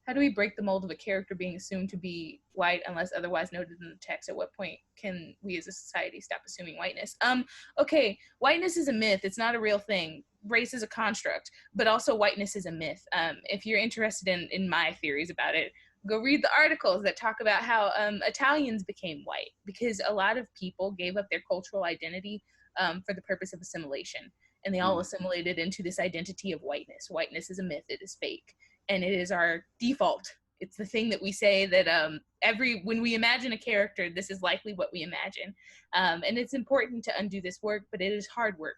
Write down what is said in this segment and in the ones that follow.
how do we break the mold of a character being assumed to be white unless otherwise noted in the text? At what point can we as a society stop assuming whiteness? Okay, whiteness is a myth. It's not a real thing. Race is a construct, but also whiteness is a myth. If you're interested in my theories about it, go read the articles that talk about how Italians became white, because a lot of people gave up their cultural identity for the purpose of assimilation. And they all assimilated into this identity of whiteness. Whiteness is a myth. It is fake. And it is our default. It's the thing that we say that when we imagine a character, this is likely what we imagine. And it's important to undo this work, but it is hard work.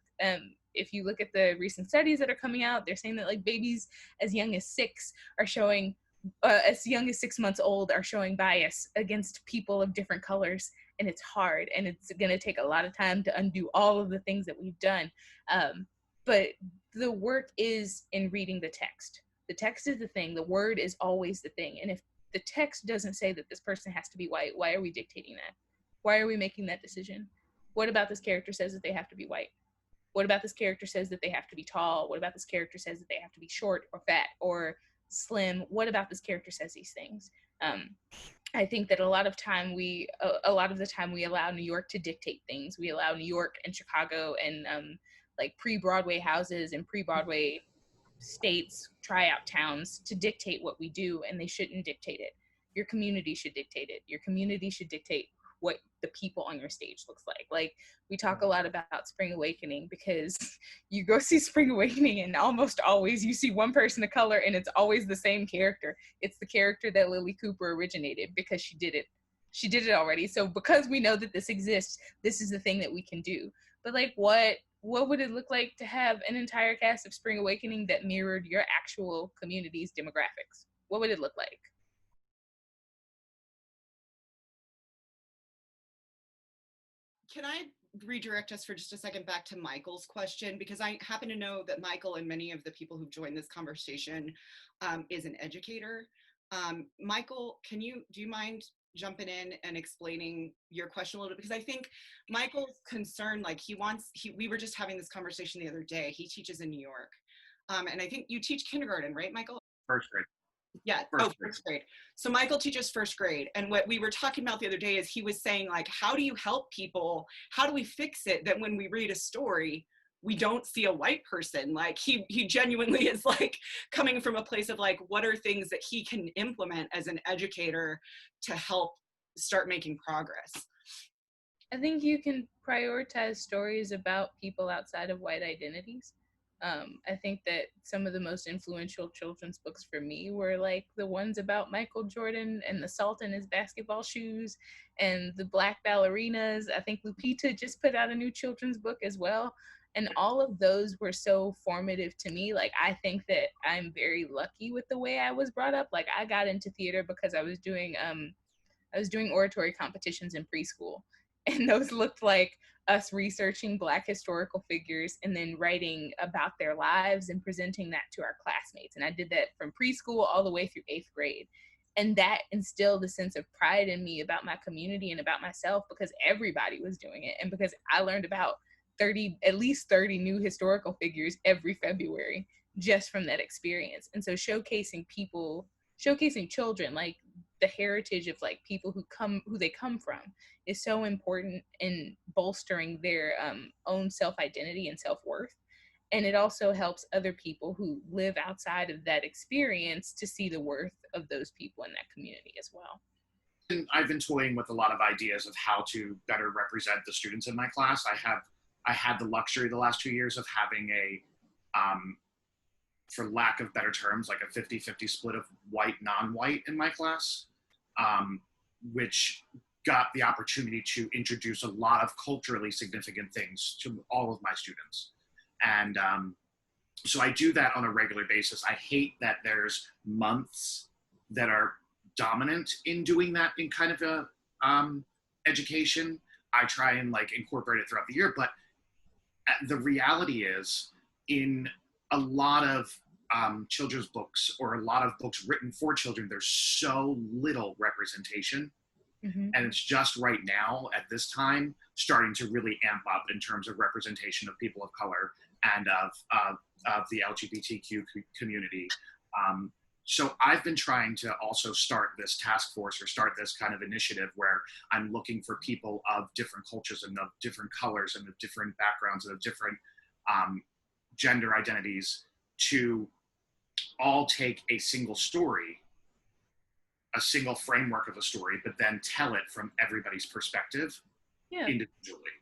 If you look at the recent studies that are coming out, they're saying that like babies as young as 6 are showing, as young as 6 months old, are showing bias against people of different colors. And it's hard, and it's going to take a lot of time to undo all of the things that we've done. But the work is in reading the text. The text is the thing. The word is always the thing. And if the text doesn't say that this person has to be white, why are we dictating that? Why are we making that decision? What about this character says that they have to be white? What about this character says that they have to be tall? What about this character says that they have to be short or fat or slim? What about this character says these things? I think that a lot of the time we allow New York to dictate things. We allow New York and Chicago and like pre-Broadway houses and pre-Broadway states, tryout towns to dictate what we do, and they shouldn't dictate it. Your community should dictate it. Your community should dictate what the people on your stage looks like. Like, we talk a lot about Spring Awakening, because you go see Spring Awakening and almost always you see one person of color and it's always the same character. It's the character that Lilli Cooper originated, because she did it already. So because we know that this exists, this is the thing that we can do. But like, what would it look like to have an entire cast of Spring Awakening that mirrored your actual community's demographics? What would it look like? Can I redirect us for just a second back to Michael's question? Because I happen to know that Michael and many of the people who've joined this conversation is an educator. Michael, do you mind jumping in and explaining your question a little bit? Because I think Michael's concern, like we were just having this conversation the other day. He teaches in New York. And I think you teach kindergarten, right, Michael? First grade. Yeah, first grade. So Michael teaches first grade. And what we were talking about the other day is he was saying, like, how do you help people? How do we fix it that when we read a story, we don't see a white person? Like, he genuinely is like coming from a place of like, what are things that he can implement as an educator to help start making progress? I think you can prioritize stories about people outside of white identities. I think that some of the most influential children's books for me were like the ones about Michael Jordan and the salt in his basketball shoes and the black ballerinas. I think Lupita just put out a new children's book as well. And all of those were so formative to me. Like, I think that I'm very lucky with the way I was brought up. Like, I got into theater because I was doing oratory competitions in preschool. And those looked like us researching Black historical figures and then writing about their lives and presenting that to our classmates. And I did that from preschool all the way through 8th grade. And that instilled a sense of pride in me about my community and about myself, because everybody was doing it. And because I learned about at least 30 new historical figures every February just from that experience. And so showcasing children, like the heritage of like people who they come from, is so important in bolstering their own self-identity and self-worth. And it also helps other people who live outside of that experience to see the worth of those people in that community as well. I've been toying with a lot of ideas of how to better represent the students in my class. I had the luxury the last 2 years of having for lack of better terms, like a 50-50 split of white, non-white in my class, which got the opportunity to introduce a lot of culturally significant things to all of my students. And so I do that on a regular basis. I hate that there's months that are dominant in doing that in kind of a education. I try and like incorporate it throughout the year, but the reality is, in a lot of children's books or a lot of books written for children, there's so little representation. Mm-hmm. And it's just right now at this time starting to really amp up in terms of representation of people of color and of the LGBTQ community. So I've been trying to also start this task force or start this kind of initiative where I'm looking for people of different cultures and of different colors and of different backgrounds and of different gender identities to all take a single story, a single framework of a story, but then tell it from everybody's perspective individually.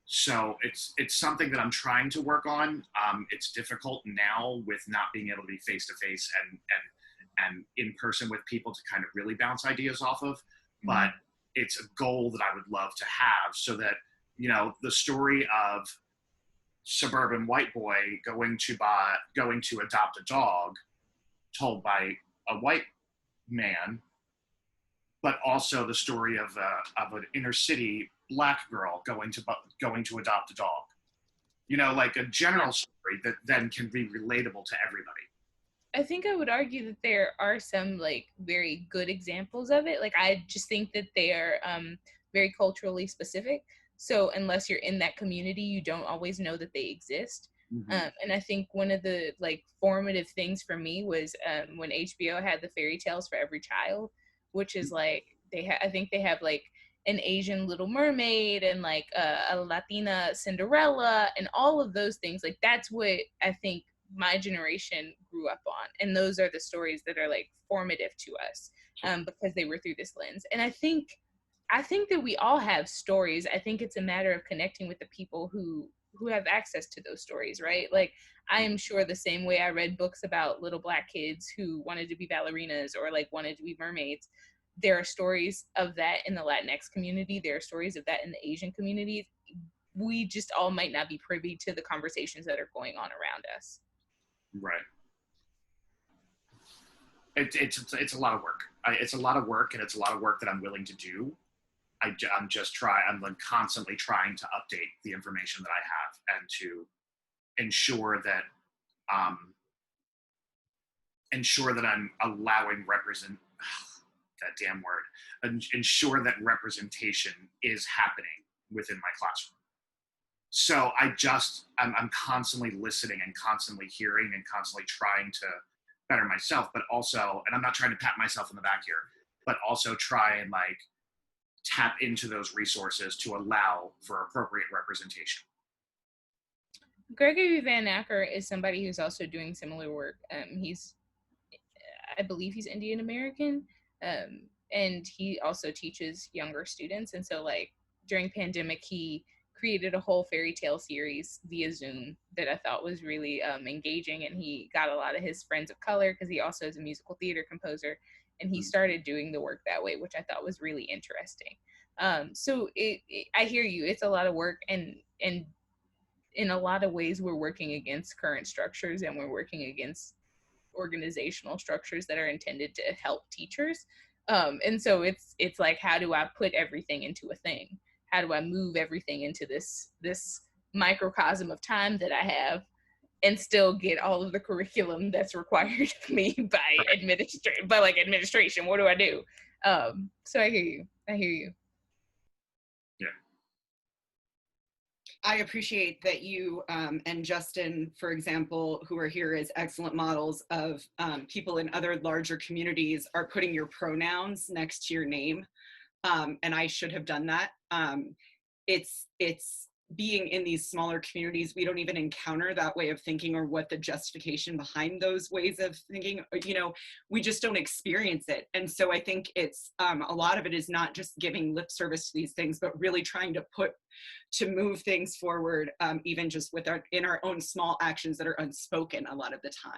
So it's something that I'm trying to work on. It's difficult now with not being able to be face to face and in person with people to kind of really bounce ideas off of. But it's a goal that I would love to have, so that, you know, the story of suburban white boy going to adopt a dog, told by a white man, but also the story of an inner city Black girl going to adopt a dog. You know, like a general story that then can be relatable to everybody. I think I would argue that there are some like very good examples of it. Like I just think that they are very culturally specific. So unless you're in that community, you don't always know that they exist. And I think one of the like formative things for me was when HBO had the fairy tales for every child, which is like I think they have like an Asian Little Mermaid and like a Latina Cinderella and all of those things. Like that's what I think my generation grew up on, and those are the stories that are like formative to us because they were through this lens. And I think that we all have stories. I think it's a matter of connecting with the people who have access to those stories, right? Like I am sure the same way I read books about little Black kids who wanted to be ballerinas or like wanted to be mermaids, there are stories of that in the Latinx community. There are stories of that in the Asian communities. We just all might not be privy to the conversations that are going on around us. Right. It's a lot of work. It's a lot of work, and it's a lot of work that I'm willing to do. I'm constantly trying to update the information that I have and to ensure that I'm allowing ensure that representation is happening within my classroom. So I'm constantly listening and constantly hearing and constantly trying to better myself, but also, and I'm not trying to pat myself on the back here, but also try and like tap into those resources to allow for appropriate representation. Gregory Van Acker is somebody who's also doing similar work. I believe he's Indian American, and he also teaches younger students. And so like during pandemic, he created a whole fairy tale series via Zoom that I thought was really engaging, and he got a lot of his friends of color because he also is a musical theater composer, and he started doing the work that way, which I thought was really interesting. So I hear you. It's a lot of work, and in a lot of ways we're working against current structures, and we're working against organizational structures that are intended to help teachers. And so it's like, how do I put everything into a thing? How do I move everything into this microcosm of time that I have and still get all of the curriculum that's required of me by administration? What do I do? So I hear you. Yeah. I appreciate that you and Justin, for example, who are here as excellent models of people in other larger communities, are putting your pronouns next to your name. And I should have done that. It's being in these smaller communities, we don't even encounter that way of thinking or what the justification behind those ways of thinking, you know, we just don't experience it. And so I think it's a lot of it is not just giving lip service to these things, but really trying to move things forward, even just in our own small actions that are unspoken a lot of the time.